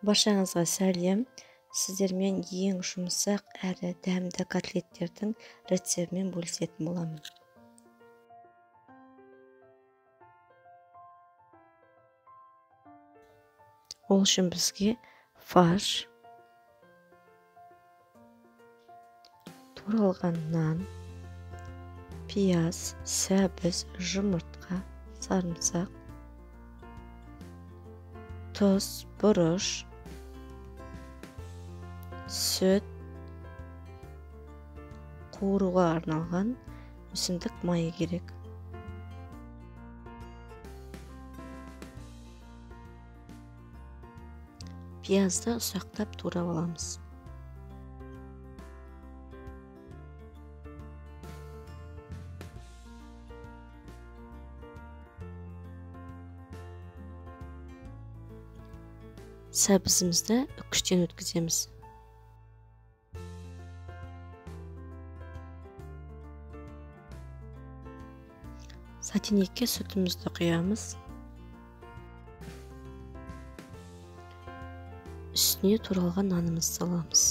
Баршаңызға сәлем. Сіздермен ең жұмсақ әрі дәмді котлеттердің рецептімен бөлісетін боламын. Ол үшін бізге фарш, туралған нан, пияз, сәбіз, жұмыртқа, сарымсақ, тұз, бұрыш, сүт, қуыруға арналған өсімдік майы керек. Пиязды ұсақтап турап аламыз. Сәбізімізді үкіштен өткіземіз. Сотейникке сүтімізді құямыз. Үстіне туралған нанымызды саламыз.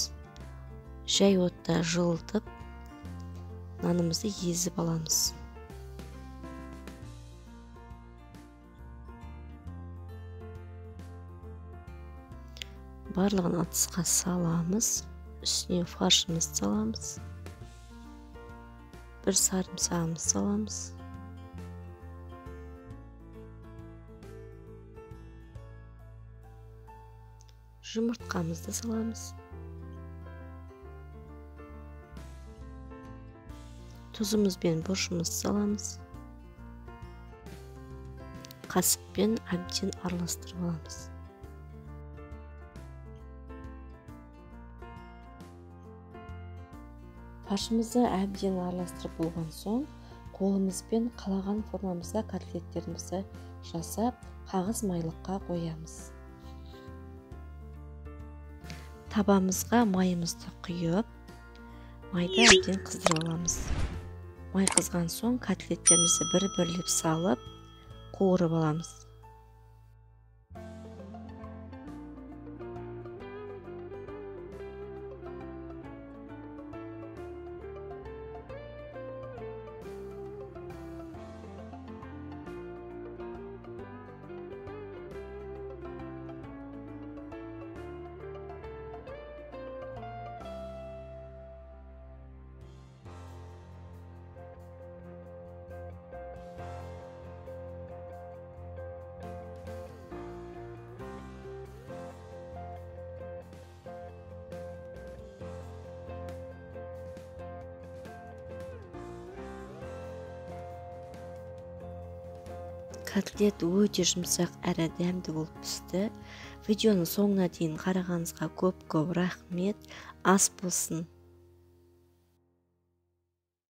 Жай отта жылытып, нанымызды езіп аламыз. Барлығын ыдысқа саламыз. Үстіне фаршымызды саламыз. Бір сарымсағымызды саламыз. Жұмыртқамызды саламыз. Тұзымыз бен бұрышымызды саламыз. Қасықпен әбден араластырып аламыз. Фаршымызды әбден араластырып болған соң, қолымызбен қалаған формамызда котлеттерімізді жасап, қағыз майлыққа қоямыз. Табамызға майымызды құйып, майды әбден қыздырып аламыз. Май қызған соң котлеттерімізді бір-бірлеп салып, қуырып аламыз. Котлет өте жұмсақ әрі дәмді болып пісті. Видеоның соңына дейін қарағаныңызға көп рахмет. Ас болсын.